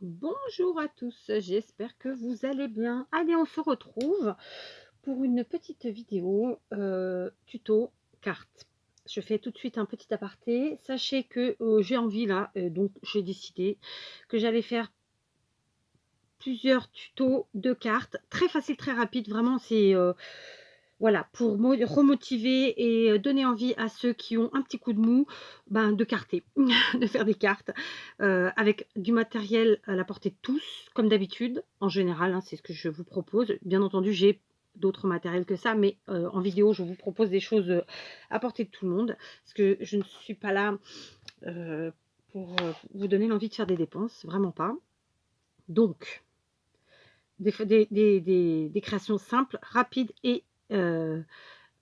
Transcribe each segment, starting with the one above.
Bonjour à tous, j'espère que vous allez bien. Allez, on se retrouve pour une petite vidéo tuto carte. Je fais tout de suite un petit aparté. Sachez que j'ai envie là, donc j'ai décidé que j'allais faire plusieurs tutos de cartes. Très facile, très rapide, vraiment c'est voilà, pour remotiver et donner envie à ceux qui ont un petit coup de mou, ben, de carter, de faire des cartes avec du matériel à la portée de tous, comme d'habitude. En général, hein, c'est ce que je vous propose. Bien entendu, j'ai d'autres matériels que ça, mais en vidéo, je vous propose des choses à portée de tout le monde, parce que je ne suis pas là pour vous donner l'envie de faire des dépenses, vraiment pas. Donc, des créations simples, rapides et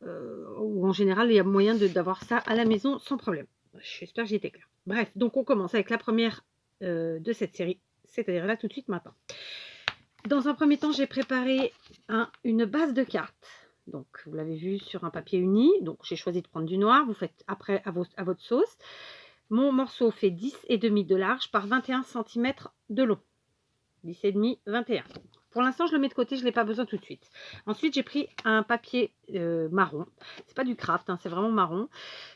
où en général, il y a moyen d'avoir ça à la maison sans problème. J'espère que j'ai été claire. Bref, donc on commence avec la première de cette série, c'est-à-dire là tout de suite maintenant. Dans un premier temps, j'ai préparé une base de cartes. Donc, vous l'avez vu sur un papier uni. Donc, j'ai choisi de prendre du noir. Vous faites après à votre sauce. Mon morceau fait 10,5 de large par 21 cm de long. 10,5, 21. Pour l'instant, je le mets de côté, je ne l'ai pas besoin tout de suite. Ensuite, j'ai pris un papier marron. C'est pas du craft, hein, c'est vraiment marron.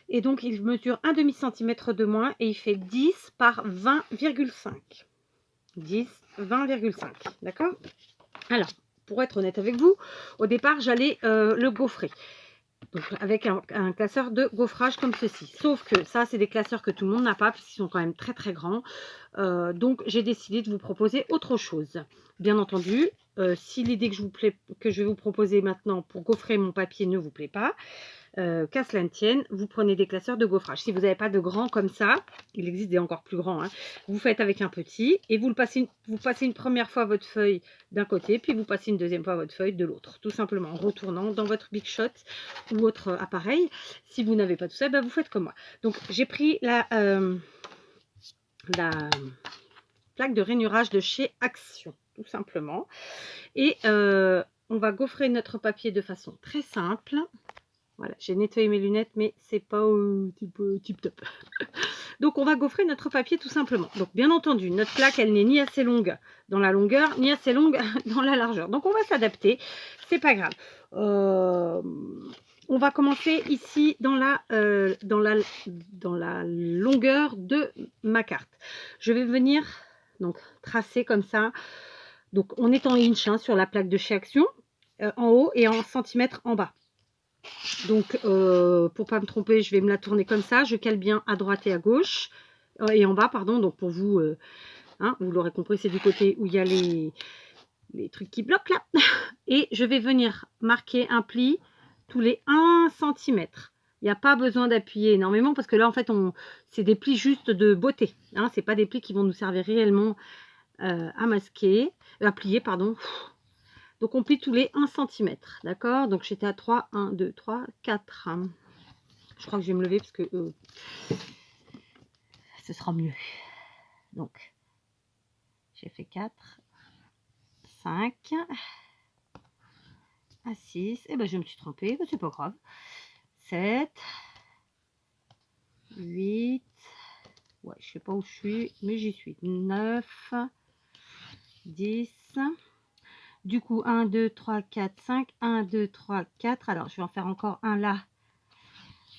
Et donc, il mesure un demi-centimètre de moins et il fait 10 par 20,5. 10, 20,5. D'accord? Alors, pour être honnête avec vous, au départ, j'allais le gaufrer. Donc, avec un classeur de gaufrage comme ceci. Sauf que ça, c'est des classeurs que tout le monde n'a pas, parce qu'ils sont quand même très très grands. Donc, j'ai décidé de vous proposer autre chose. Bien entendu, si l'idée que je vais vous proposer maintenant pour gaufrer mon papier ne vous plaît pas, qu'à cela ne tienne, vous prenez des classeurs de gaufrage. Si vous n'avez pas de grands comme ça, il existe des encore plus grands, hein, vous faites avec un petit et vous passez une première fois votre feuille d'un côté, puis vous passez une deuxième fois votre feuille de l'autre, tout simplement en retournant dans votre Big Shot ou autre appareil. Si vous n'avez pas tout ça, ben vous faites comme moi. Donc j'ai pris la plaque de rainurage de chez Action, tout simplement. Et on va gaufrer notre papier de façon très simple. Voilà, j'ai nettoyé mes lunettes, mais c'est pas tip top. Donc, on va gaufrer notre papier tout simplement. Donc, bien entendu, notre plaque, elle n'est ni assez longue dans la longueur, ni assez longue dans la largeur. Donc, on va s'adapter. C'est pas grave. On va commencer ici dans la longueur de ma carte. Je vais venir donc tracer comme ça. Donc, on est en inch hein, sur la plaque de chez Action, en haut et en centimètres en bas. Donc, pour pas me tromper, je vais me la tourner comme ça. Je cale bien à droite et à gauche. Et en bas, pardon. Donc, pour vous, hein, vous l'aurez compris, c'est du côté où il y a les trucs qui bloquent là. Et je vais venir marquer un pli tous les 1 cm. Il n'y a pas besoin d'appuyer énormément parce que là, en fait, c'est des plis juste de beauté. Hein, ce n'est pas des plis qui vont nous servir réellement à masquer, à plier, pardon. Donc, on plie tous les 1 cm. D'accord? Donc, j'étais à 3, 1, 2, 3, 4. Je crois que je vais me lever parce que ce sera mieux. Donc, j'ai fait 4, 5, à 6. Et ben, je me suis trompée. Ben, c'est pas grave. 7, 8. Ouais, je sais pas où je suis, mais j'y suis. 9, 10. Du coup, 1, 2, 3, 4, 5. 1, 2, 3, 4. Alors, je vais en faire encore un là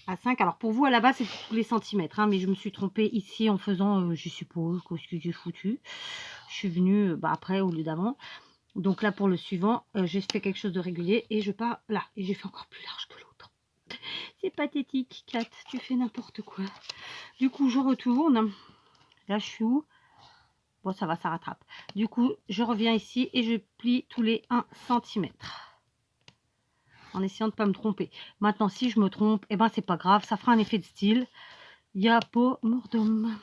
à 5. Alors, pour vous, à la base, c'est tous les centimètres. Hein, mais je me suis trompée ici en faisant, je suppose, qu'est-ce que j'ai foutu. Je suis venue après au lieu d'avant. Donc là, pour le suivant, j'ai fait quelque chose de régulier et je pars là. Et j'ai fait encore plus large que l'autre. C'est pathétique, Kat. Tu fais n'importe quoi. Du coup, je retourne. Là, je suis où? Bon, ça va, ça rattrape. Du coup, je reviens ici et je plie tous les 1 cm. En essayant de ne pas me tromper. Maintenant, si je me trompe, eh ben, c'est pas grave. Ça fera un effet de style. Il y a pas mort d'homme.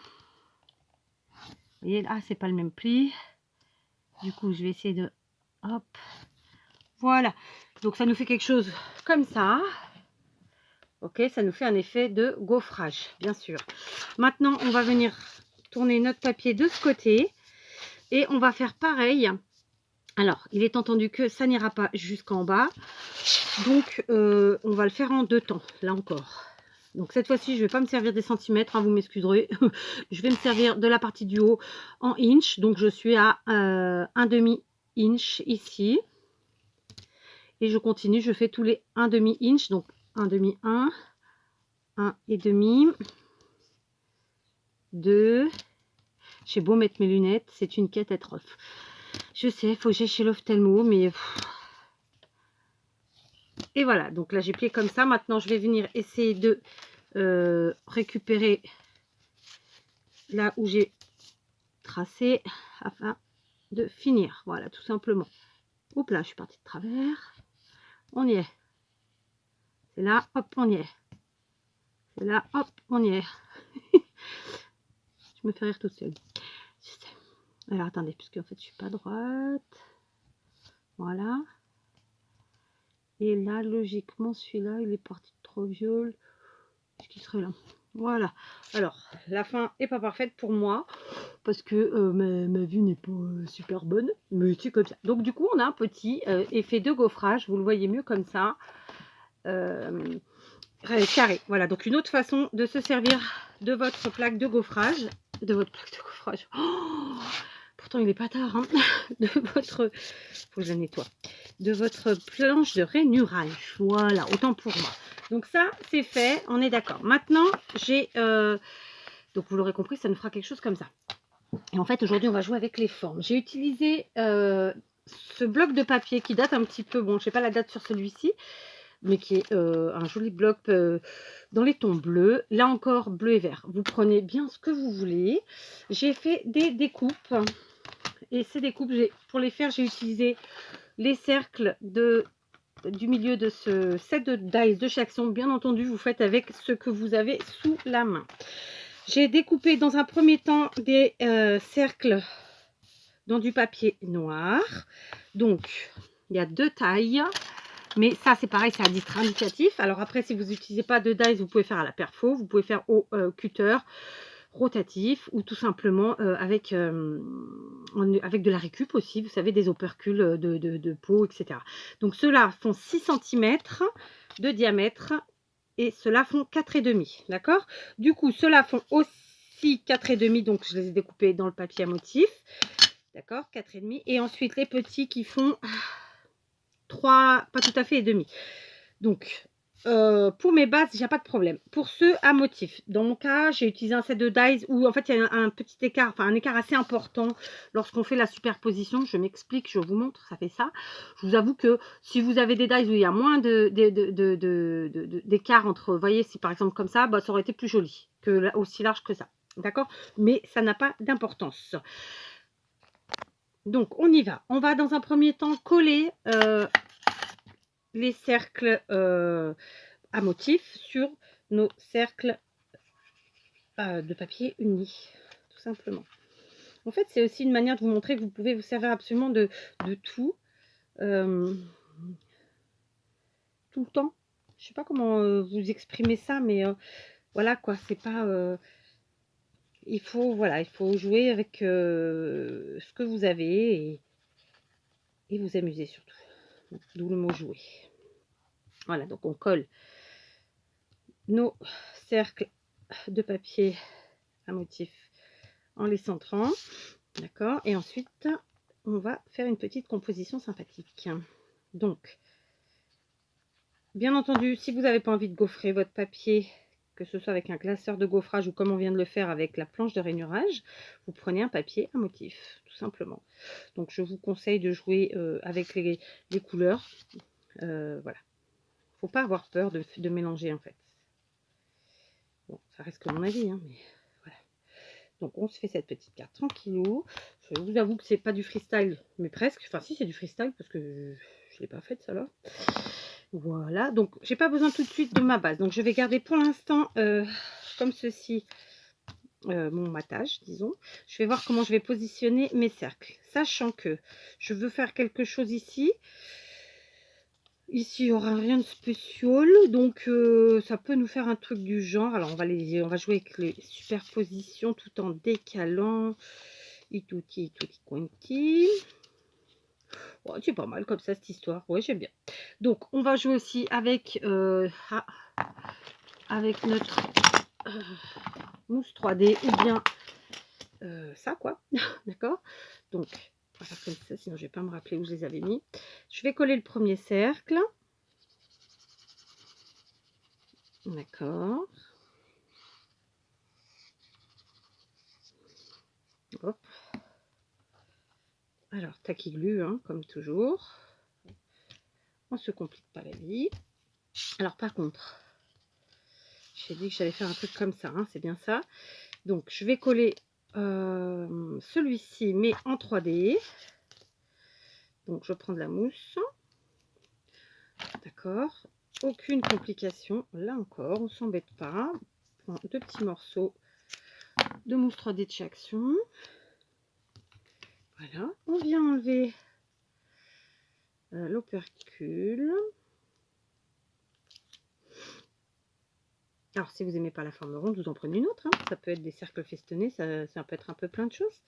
Vous voyez, là, c'est pas le même pli. Du coup, je vais essayer de... Hop. Voilà. Donc, ça nous fait quelque chose comme ça. Ok, ça nous fait un effet de gaufrage, bien sûr. Maintenant, on va venir tourner notre papier de ce côté. Et on va faire pareil. Alors, il est entendu que ça n'ira pas jusqu'en bas. Donc, on va le faire en 2 temps, là encore. Donc cette fois-ci, je ne vais pas me servir des centimètres, hein, vous m'excuserez. Je vais me servir de la partie du haut en inch. Donc je suis à un demi inch ici. Et je continue, je fais tous les 1 demi inch. Donc 1 demi 1, 1 et demi, 2. J'ai beau mettre mes lunettes, c'est une quête être off. Je sais, il faut que j'aille chez l'ophtalmo, mais... Et voilà, donc là j'ai plié comme ça. Maintenant, je vais venir essayer de récupérer là où j'ai tracé afin de finir. Voilà, tout simplement. Oups là, je suis partie de travers. On y est. C'est là, hop, on y est. C'est là, hop, on y est. Je me fais rire toute seule. Alors attendez, puisque en fait je suis pas droite. Voilà. Et là, logiquement, celui-là, il est parti de trop viol. Est-ce qu'il serait là? Voilà. Alors, la fin est pas parfaite pour moi. Parce que ma vue n'est pas super bonne. Mais c'est comme ça. Donc, du coup, on a un petit effet de gaufrage. Vous le voyez mieux comme ça. Carré. Voilà. Donc, une autre façon de se servir de votre plaque de gaufrage. De votre plaque de gaufrage. Oh, pourtant, il est pas tard. Hein. De votre... Faut que je la nettoie. De votre planche de rainurage. Voilà, autant pour moi. Donc ça, c'est fait, on est d'accord. Maintenant, j'ai... donc vous l'aurez compris, ça nous fera quelque chose comme ça. Et en fait, aujourd'hui, on va jouer avec les formes. J'ai utilisé ce bloc de papier qui date un petit peu... Bon, je sais pas la date sur celui-ci, mais qui est un joli bloc dans les tons bleus. Là encore, bleu et vert. Vous prenez bien ce que vous voulez. J'ai fait des découpes. Et ces découpes, pour les faire, j'ai utilisé les cercles du milieu de ce set de dies de chaque son. Bien entendu, vous faites avec ce que vous avez sous la main. J'ai découpé dans un premier temps des cercles dans du papier noir. Donc, il y a 2 tailles. Mais ça, c'est pareil, c'est un titre indicatif. Alors après, si vous n'utilisez pas de dies, vous pouvez faire à la perfo. Vous pouvez faire au cutter rotatif ou tout simplement avec de la récup aussi, vous savez, des opercules de peau, etc. Donc ceux-là font 6 cm de diamètre et ceux-là font 4,5, d'accord? Du coup, ceux-là font aussi 4,5, donc je les ai découpés dans le papier à motif, d'accord? 4,5. Et ensuite les petits qui font 3, pas tout à fait, et demi. Donc pour mes bases, il n'y a pas de problème. Pour ceux à motif, dans mon cas, j'ai utilisé un set de dies où en fait il y a un petit écart, enfin un écart assez important lorsqu'on fait la superposition. Je m'explique, je vous montre, ça fait ça. Je vous avoue que si vous avez des dies où il y a moins d'écart entre, vous voyez, si par exemple comme ça, bah, ça aurait été plus joli que aussi large que ça. D'accord? Mais ça n'a pas d'importance. Donc on y va. On va dans un premier temps coller les cercles à motif sur nos cercles de papier uni, tout simplement. En fait, c'est aussi une manière de vous montrer que vous pouvez vous servir absolument de tout, tout le temps. Je sais pas comment vous exprimer ça, mais voilà quoi, c'est pas... il faut, voilà, il faut jouer avec ce que vous avez et vous amuser surtout. D'où le mot jouer. Voilà, donc on colle nos cercles de papier à motif en les centrant, d'accord, et ensuite on va faire une petite composition sympathique. Donc bien entendu, si vous n'avez pas envie de gaufrer votre papier, que ce soit avec un glaceur de gaufrage ou comme on vient de le faire avec la planche de rainurage, vous prenez un papier à motif, tout simplement. Donc je vous conseille de jouer avec les couleurs, voilà. Faut pas avoir peur de mélanger en fait. Bon, ça reste que mon avis, hein, mais voilà. Donc on se fait cette petite carte tranquillou. Je vous avoue que c'est pas du freestyle, mais presque. Enfin si, c'est du freestyle parce que je l'ai pas faite ça là. Voilà, donc j'ai pas besoin tout de suite de ma base. Donc je vais garder pour l'instant comme ceci mon matage, disons. Je vais voir comment je vais positionner mes cercles, sachant que je veux faire quelque chose ici. Ici, il n'y aura rien de spécial, donc ça peut nous faire un truc du genre. Alors, on va jouer avec les superpositions tout en décalant. Ituti, ituti, quanti. Oh, c'est pas mal comme ça, cette histoire. Ouais, j'aime bien. Donc, on va jouer aussi avec... avec notre mousse 3D ou bien ça quoi. D'accord, donc on va faire comme ça, sinon je vais pas me rappeler où je les avais mis. Je vais coller le premier cercle. D'accord. Hop. Alors tacky glue hein, comme toujours. On se complique pas la vie. Alors par contre, j'ai dit que j'allais faire un truc comme ça, hein, c'est bien ça. Donc je vais coller celui-ci mais en 3D. Donc je prends de la mousse. D'accord. Aucune complication. Là encore, on s'embête pas. On prend 2 petits morceaux de mousse 3D de chez Action. Voilà. On vient enlever l'opercule. Alors, si vous n'aimez pas la forme ronde, vous en prenez une autre. Hein. Ça peut être des cercles festonnés, ça peut être un peu plein de choses.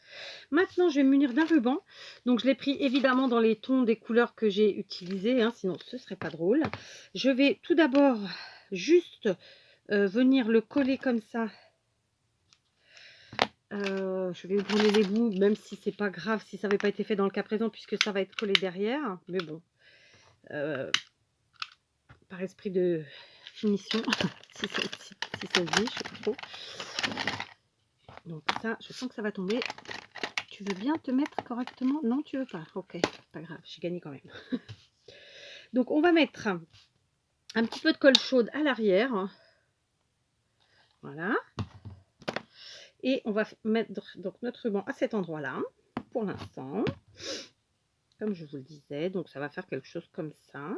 Maintenant, je vais me munir d'un ruban. Donc, je l'ai pris évidemment dans les tons des couleurs que j'ai utilisées, hein, sinon ce ne serait pas drôle. Je vais tout d'abord juste venir le coller comme ça. Je vais brûler les bouts, même si c'est pas grave si ça n'avait pas été fait dans le cas présent, puisque ça va être collé derrière. Mais bon, par esprit de finition, si ça se dit, je sais pas trop. Donc ça, je sens que ça va tomber. Tu veux bien te mettre correctement? Non, tu veux pas? Ok, pas grave, j'ai gagné quand même. Donc on va mettre un petit peu de colle chaude à l'arrière. Voilà. Et on va mettre donc notre ruban à cet endroit-là, pour l'instant. Comme je vous le disais, donc ça va faire quelque chose comme ça.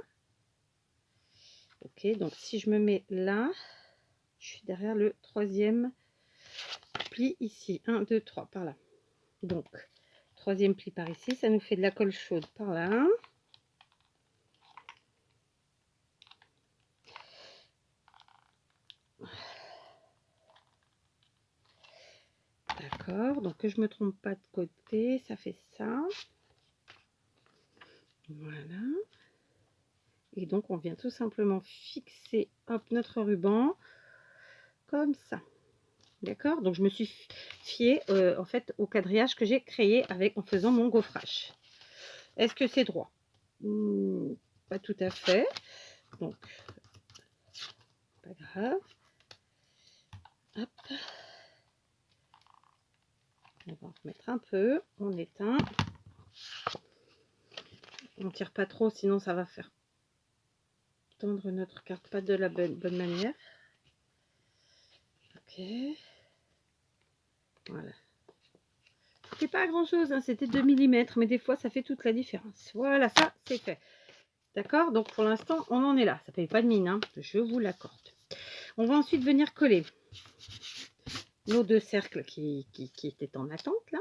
Ok, donc si je me mets là, je suis derrière le 3e pli ici. 1, 2, 3, par là. Donc, 3e pli par ici, ça nous fait de la colle chaude par là. D'accord, donc que je me trompe pas de côté, ça fait ça. Voilà. Et donc, on vient tout simplement fixer hop, notre ruban comme ça. D'accord, donc je me suis fiée en fait au quadrillage que j'ai créé en faisant mon gaufrage. Est-ce que c'est droit? Pas tout à fait. Donc, pas grave. Hop. On va en remettre un peu. On éteint. On ne tire pas trop, sinon ça va faire tendre notre carte pas de la bonne manière. Ok. Voilà. C'était pas grand chose, hein, c'était 2 mm, mais des fois ça fait toute la différence. Voilà, ça c'est fait. D'accord, donc pour l'instant on en est là. Ça ne paye pas de mine, hein, je vous l'accorde. On va ensuite venir coller nos 2 cercles qui étaient en attente là.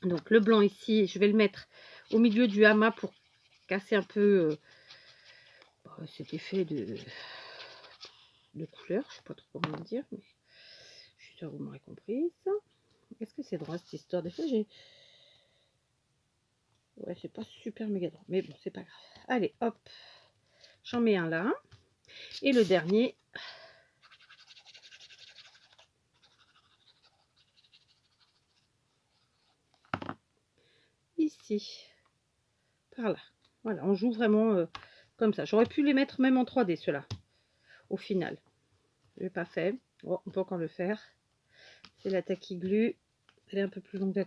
Donc le blanc ici, je vais le mettre au milieu du amas pour casser un peu cet effet de couleur. Je ne sais pas trop comment dire, mais je suis sûre que vous m'aurez comprise. Est-ce que c'est droit cette histoire? Des fois j'ai... Ouais, c'est pas super méga droit, mais bon, c'est pas grave. Allez, hop, j'en mets un là. Et le dernier, ici, par là. Voilà, on joue vraiment comme ça. J'aurais pu les mettre même en 3D, ceux-là, au final. Je l'ai pas fait. Bon, on peut encore le faire. C'est la tacky glue. Elle est un peu plus longue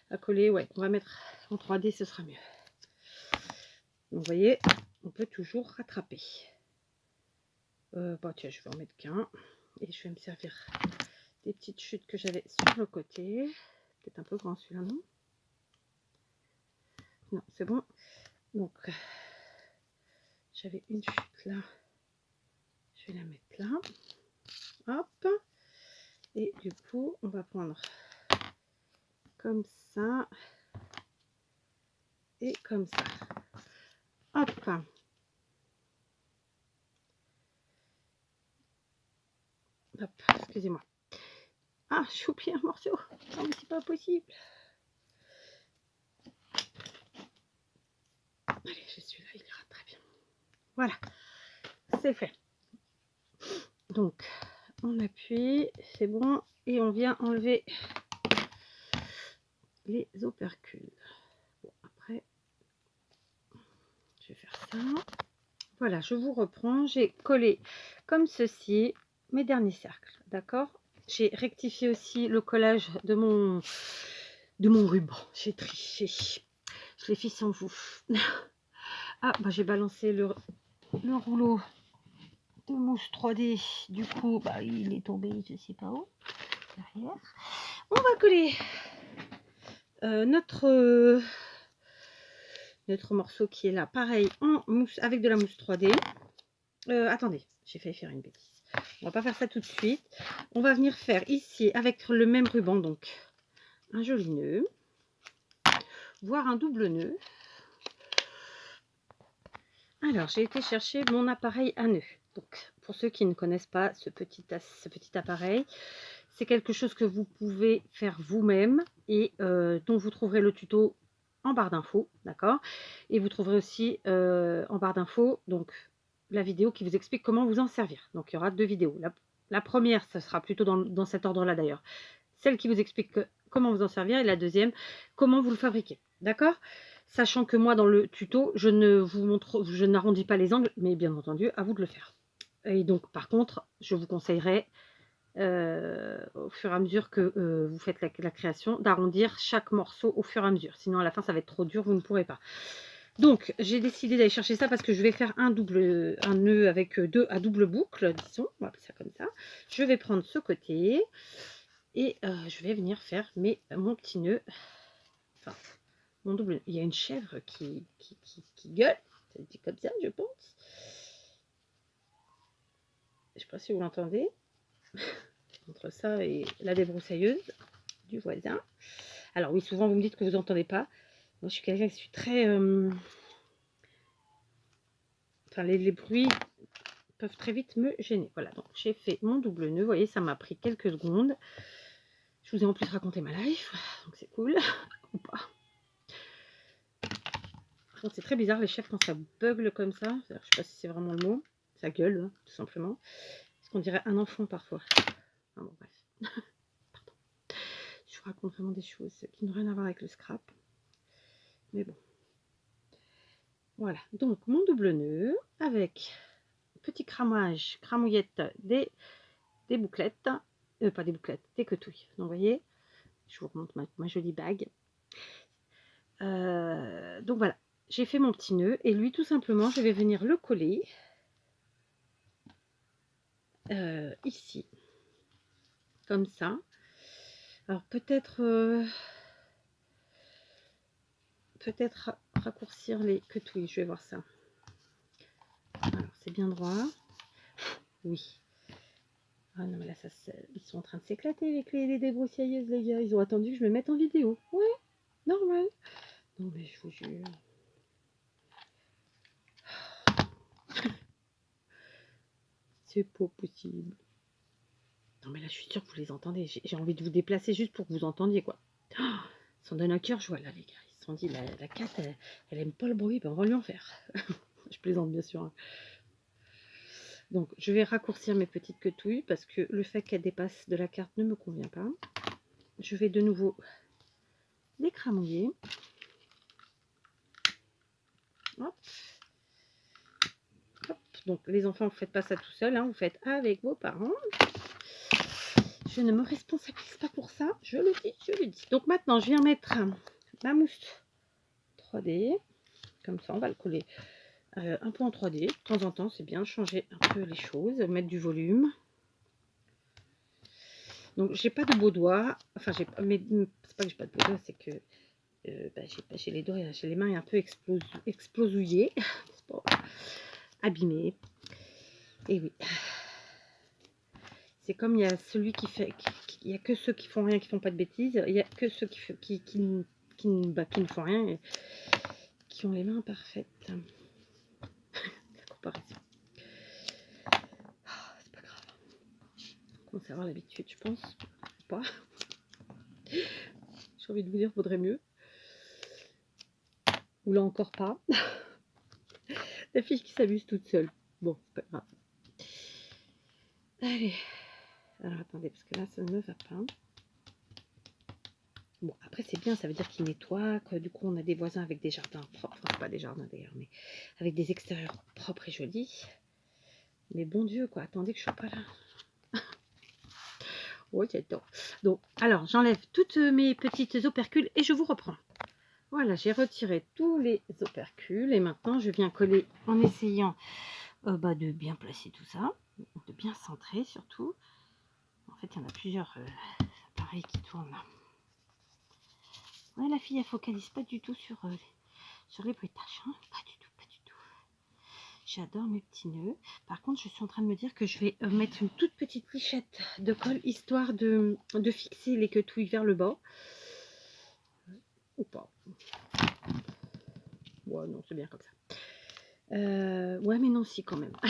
à coller. Ouais, on va mettre en 3D, ce sera mieux. Donc, vous voyez, on peut toujours rattraper. Bon, tiens, je vais en mettre qu'un. Et je vais me servir des petites chutes que j'avais sur le côté. Peut-être un peu grand celui-là, non? Non, c'est bon. Donc, j'avais une chute là. Je vais la mettre là. Hop. Et du coup, on va prendre comme ça. Et comme ça. Hop. Hop, excusez-moi. Ah, j'ai oublié un morceau. Non, mais c'est pas possible. Allez, je suis là, il ira très bien. Voilà, c'est fait. Donc, j'appuie, c'est bon. Et on vient enlever les opercules. Bon, après, je vais faire ça. Voilà, je vous reprends. J'ai collé comme ceci mes derniers cercles, d'accord? J'ai rectifié aussi le collage de mon ruban. J'ai triché. Je l'ai fait sans vous. Ah, bah j'ai balancé le rouleau de mousse 3D. Du coup, bah, il est tombé, je sais pas où. Derrière. On va coller notre morceau qui est là, pareil, en mousse avec de la mousse 3D. Attendez, j'ai failli faire une bêtise. On va pas faire ça tout de suite. On va venir faire ici avec le même ruban, donc un joli nœud, voire un double nœud. Alors, j'ai été chercher mon appareil à nœud. Donc, pour ceux qui ne connaissent pas ce petit appareil, c'est quelque chose que vous pouvez faire vous-même et dont vous trouverez le tuto en barre d'infos, d'accord? Et vous trouverez aussi en barre d'infos donc la vidéo qui vous explique comment vous en servir. Donc, il y aura 2 vidéos. La première, ce sera plutôt dans cet ordre-là d'ailleurs. Celle qui vous explique comment vous en servir et la deuxième, comment vous le fabriquez, d'accord? Sachant que moi, dans le tuto, je n'arrondis pas les angles, mais bien entendu, à vous de le faire. Et donc, par contre, je vous conseillerais, au fur et à mesure que vous faites la création, d'arrondir chaque morceau au fur et à mesure. Sinon, à la fin, ça va être trop dur, vous ne pourrez pas. Donc, j'ai décidé d'aller chercher ça parce que je vais faire un nœud avec 2 à double boucle, disons, on va appeler ça comme ça. Je vais prendre ce côté et je vais venir faire mon petit nœud, enfin, mon double. Il y a une chèvre qui gueule, ça dit comme ça, je pense. Je ne sais pas si vous l'entendez. Entre ça et la débroussailleuse du voisin. Alors oui, souvent vous me dites que vous n'entendez pas. Moi, je suis quelqu'un qui suis très... Enfin, les bruits peuvent très vite me gêner. Voilà, donc j'ai fait mon double nœud. Vous voyez, ça m'a pris quelques secondes. Je vous ai en plus raconté ma life, donc c'est cool. Ou pas. C'est très bizarre les chefs quand ça bugle comme ça. Je sais pas si c'est vraiment le mot. Ça gueule, hein, tout simplement. Parce qu'on dirait un enfant parfois. Enfin, bon, bref. Pardon. Je vous raconte vraiment des choses qui n'ont rien à voir avec le scrap. Mais bon. Voilà. Donc, mon double nœud avec petit cramouillette des bouclettes. Pas des bouclettes, des quetouilles. Donc, vous voyez, je vous remonte ma jolie bague. Donc, voilà. J'ai fait mon petit nœud et lui, tout simplement, je vais venir le coller ici, comme ça. Alors, peut-être raccourcir les quetouilles, je vais voir ça. Alors, c'est bien droit. Oui. Ah non, mais là, ils sont en train de s'éclater avec les débroussailleuses, les gars. Ils ont attendu que je me mette en vidéo. Ouais, normal. Non, mais je vous jure. C'est pas possible. Non, mais là, je suis sûre que vous les entendez. J'ai envie de vous déplacer juste pour que vous entendiez, quoi. Oh, ils s'en donnent un cœur joie, là, les gars. Ils se sont dit, la cat, elle aime pas le bruit, ben on va lui en faire. Je plaisante, bien sûr. Hein. Donc, je vais raccourcir mes petites quetouilles parce que le fait qu'elles dépassent de la carte ne me convient pas. Je vais de nouveau les cramouiller. Hop. Hop. Donc, les enfants, vous ne faites pas ça tout seul, hein, vous faites avec vos parents. Je ne me responsabilise pas pour ça, je le dis, je le dis. Donc, maintenant, je viens mettre ma mousse 3D. Comme ça, on va le coller un peu en 3D. De temps en temps, c'est bien de changer un peu les choses, mettre du volume. Donc, j'ai pas de beaux doigts. Enfin, mais c'est pas que j'ai pas de beaux doigts, c'est que j'ai les doigts, j'ai les mains un peu explosouillées, abîmées. Et oui. C'est comme il y a celui qui fait, il y a que ceux qui font rien, qui font pas de bêtises. Il y a que ceux qui ne font rien, et qui ont les mains parfaites. La comparaison. Oh, c'est pas grave. On commence à avoir l'habitude, je pense. Ou pas. J'ai envie de vous dire, vaudrait mieux. Ou là encore pas. La fille qui s'amuse toute seule. Bon, c'est pas grave. Allez. Alors attendez, parce que là ça ne va pas. Bon, après c'est bien, ça veut dire qu'ils nettoient, que du coup on a des voisins avec des jardins propres, enfin pas des jardins d'ailleurs, mais avec des extérieurs propres et jolis. Mais bon Dieu, quoi, attendez que je sois pas là. Oui, j'adore. Donc, alors j'enlève toutes mes petites opercules et je vous reprends. Voilà, j'ai retiré tous les opercules et maintenant je viens coller en essayant de bien placer tout ça, de bien centrer surtout. En fait, il y en a plusieurs appareils qui tournent là. Ouais, la fille, elle focalise pas du tout sur les bruitages, hein. Pas du tout, pas du tout. J'adore mes petits nœuds. Par contre, je suis en train de me dire que je vais mettre une toute petite lichette de colle, histoire de fixer les quetouilles vers le bas. Ou pas. Ouais, non, c'est bien comme ça. Ouais, mais non, si, quand même. La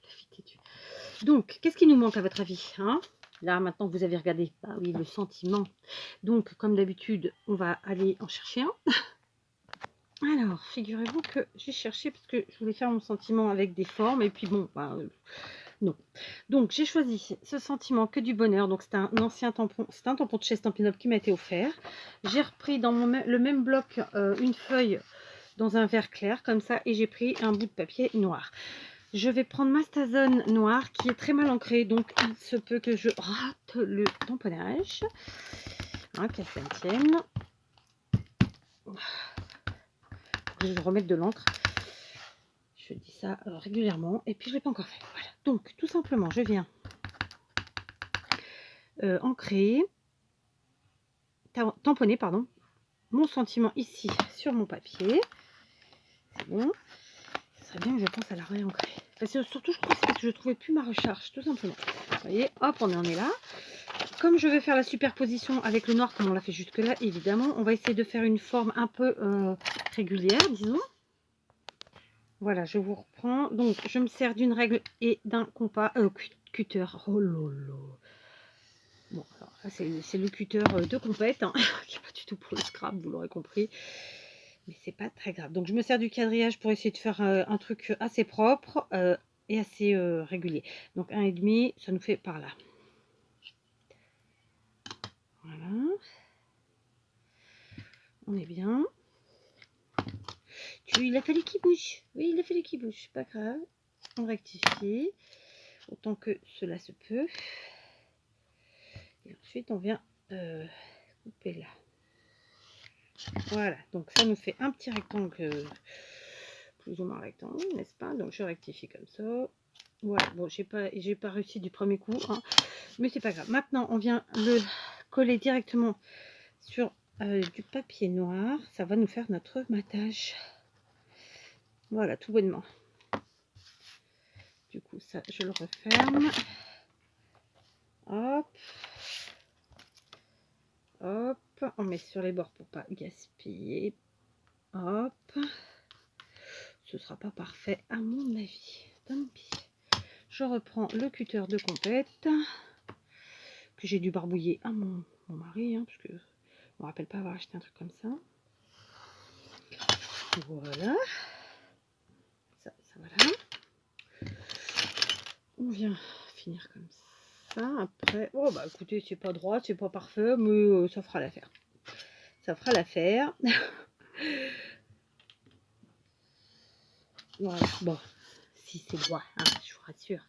fille têtue. Donc, qu'est-ce qui nous manque à votre avis, hein? Là, maintenant que vous avez regardé, bah oui, le sentiment. Donc, comme d'habitude, on va aller en chercher un. Alors, figurez-vous que j'ai cherché parce que je voulais faire mon sentiment avec des formes. Et puis bon, non. Donc, j'ai choisi ce sentiment que du bonheur. Donc, c'est un ancien tampon. C'est un tampon de chez Stampin' Up qui m'a été offert. J'ai repris dans le même bloc une feuille dans un vert clair comme ça. Et j'ai pris un bout de papier noir. Je vais prendre ma Stazone noire qui est très mal ancrée. Donc, il se peut que je rate le tamponnage. Hein, qu'à ça me tienne. Je vais remettre de l'encre. Je dis ça régulièrement et puis je ne l'ai pas encore fait. Voilà. Donc tout simplement, je viens ancrer, tamponner pardon, mon sentiment ici sur mon papier. C'est bon. Ce serait bien que je pense à la réancrer. Parce que surtout, je crois que c'est parce que je ne trouvais plus ma recharge, tout simplement. Vous voyez, hop, on en est là. Comme je vais faire la superposition avec le noir, comme on l'a fait jusque-là, évidemment, on va essayer de faire une forme un peu régulière, disons. Voilà, je vous reprends. Donc, je me sers d'une règle et d'un compas, cutter. Oh lolo. Bon, alors là, c'est le cutter de compète, hein, qui n'est pas du tout pour le scrap, vous l'aurez compris. Mais c'est pas très grave. Donc, je me sers du quadrillage pour essayer de faire un truc assez propre et assez régulier. Donc, 1,5, ça nous fait par là. Voilà. On est bien. Il a fallu qu'il bouge. Oui, il a fallu qu'il bouge. Pas grave. On rectifie. Autant que cela se peut. Et ensuite, on vient couper là. Voilà. Donc, ça nous fait un petit rectangle, plus ou moins rectangle, n'est-ce pas? Donc, je rectifie comme ça. Voilà. Bon, j'ai pas réussi du premier coup, hein, mais c'est pas grave. Maintenant, on vient le coller directement sur du papier noir. Ça va nous faire notre matage. Voilà, tout bonnement. Du coup, ça, je le referme. Hop. Hop. On met sur les bords pour pas gaspiller. Hop. Ce sera pas parfait à mon avis. Tant pis. Je reprends le cutter de compète que j'ai dû barbouiller à mon mari, hein, parce que je me rappelle pas avoir acheté un truc comme ça. Voilà. Ça voilà. On vient finir comme ça. Après, oh bah écoutez, c'est pas droit, c'est pas parfait, mais ça fera l'affaire. Ça fera l'affaire. Voilà. Bon, si c'est droit, hein, je vous rassure.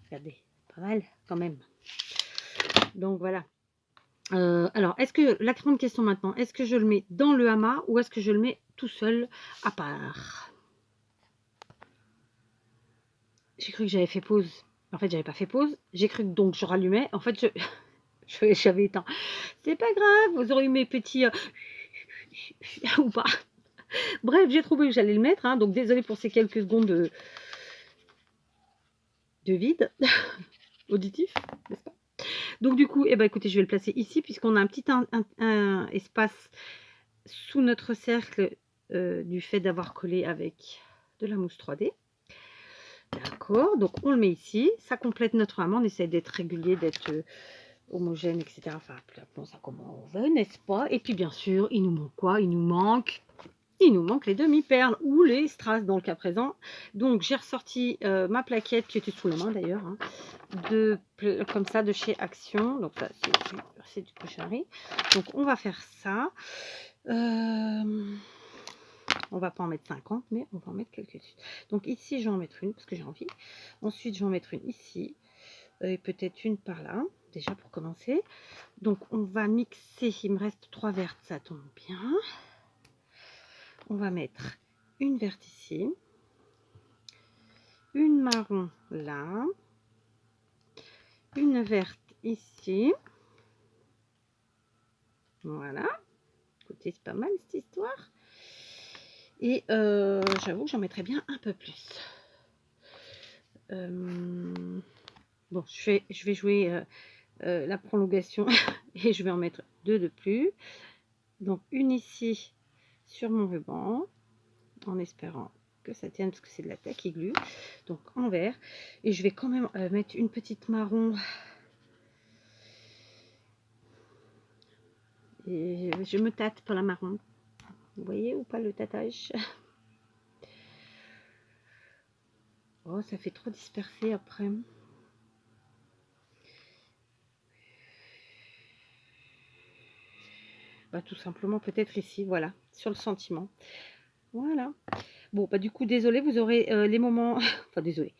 Regardez, pas mal quand même. Donc voilà. Alors, est-ce que la grande question maintenant, est-ce que je le mets dans le hama ou est-ce que je le mets tout seul à part? J'ai cru que j'avais fait pause. En fait, j'avais pas fait pause. J'ai cru que donc je rallumais. En fait, j'avais éteint. C'est pas grave, vous aurez eu mes petits ou pas. Bref, j'ai trouvé que j'allais le mettre. Hein, donc, désolé pour ces quelques secondes de vide auditif, n'est-ce pas? Donc du coup, eh ben, écoutez, je vais le placer ici puisqu'on a un petit espace sous notre cercle du fait d'avoir collé avec de la mousse 3D. D'accord, donc on le met ici, ça complète notre amas, on essaie d'être régulier, d'être homogène, etc. Enfin, appelons ça comme on veut, n'est-ce pas? Et puis bien sûr, il nous manque quoi? Il nous manque il nous manque les demi-perles ou les strass dans le cas présent. Donc j'ai ressorti ma plaquette qui était sous la main d'ailleurs, hein, comme ça de chez Action. Donc ça c'est du cochonnerie. Donc on va faire ça. On va pas en mettre 50, mais on va en mettre quelques-unes. Donc ici je vais en mettre une parce que j'ai envie. Ensuite je vais en mettre une ici et peut-être une par là déjà pour commencer. Donc on va mixer. Il me reste 3 vertes, ça tombe bien. On va mettre une verte ici, une marron là, une verte ici. Voilà. Écoutez, c'est pas mal cette histoire. Et j'avoue que j'en mettrais bien un peu plus. Bon, je vais jouer la prolongation et je vais en mettre 2 de plus. Donc une ici sur mon ruban, en espérant que ça tienne parce que c'est de la tacky glue, donc en vert. Et je vais quand même mettre une petite marron. Et je me tâte pour la marron. Vous voyez ou pas le tâtage? Oh, ça fait trop dispersé après. Bah, tout simplement peut-être ici, voilà, sur le sentiment. Voilà. Bon, bah du coup, désolé, vous aurez les moments... enfin, désolé.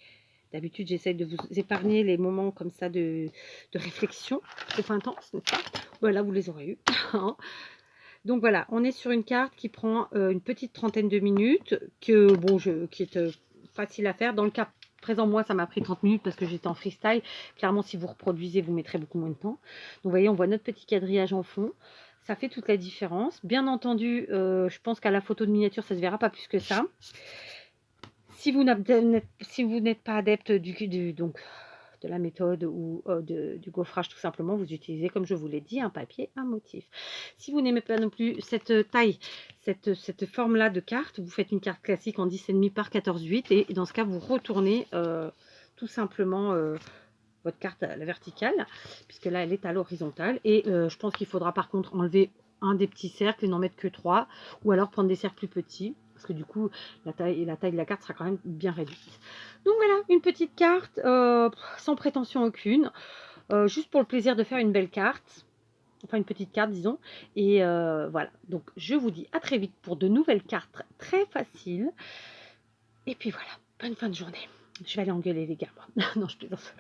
D'habitude, j'essaie de vous épargner les moments comme ça de réflexion. C'est pas intense, n'est-ce pas? Voilà, vous les aurez eu. Donc voilà, on est sur une carte qui prend une petite trentaine de minutes, que, bon, qui est facile à faire. Dans le cas présent, moi, ça m'a pris 30 minutes parce que j'étais en freestyle. Clairement, si vous reproduisez, vous mettrez beaucoup moins de temps. Donc vous voyez, on voit notre petit quadrillage en fond. Ça fait toute la différence. Bien entendu, je pense qu'à la photo de miniature, ça ne se verra pas plus que ça. Si vous n'êtes pas adepte donc, de la méthode ou du gaufrage, tout simplement, vous utilisez, comme je vous l'ai dit, un papier, un motif. Si vous n'aimez pas non plus cette taille, cette forme-là de carte, vous faites une carte classique en 10,5 par 14,8 et dans ce cas, vous retournez tout simplement votre carte à la verticale, puisque là, elle est à l'horizontale. Et je pense qu'il faudra par contre enlever un des petits cercles et n'en mettre que 3, ou alors prendre des cercles plus petits, parce que du coup, la taille de la carte sera quand même bien réduite. Donc voilà, une petite carte sans prétention aucune, juste pour le plaisir de faire une belle carte, enfin une petite carte disons, et voilà. Donc je vous dis à très vite pour de nouvelles cartes très faciles, et puis voilà, bonne fin de journée. Je vais aller engueuler les gars, moi. Non, je plaisante.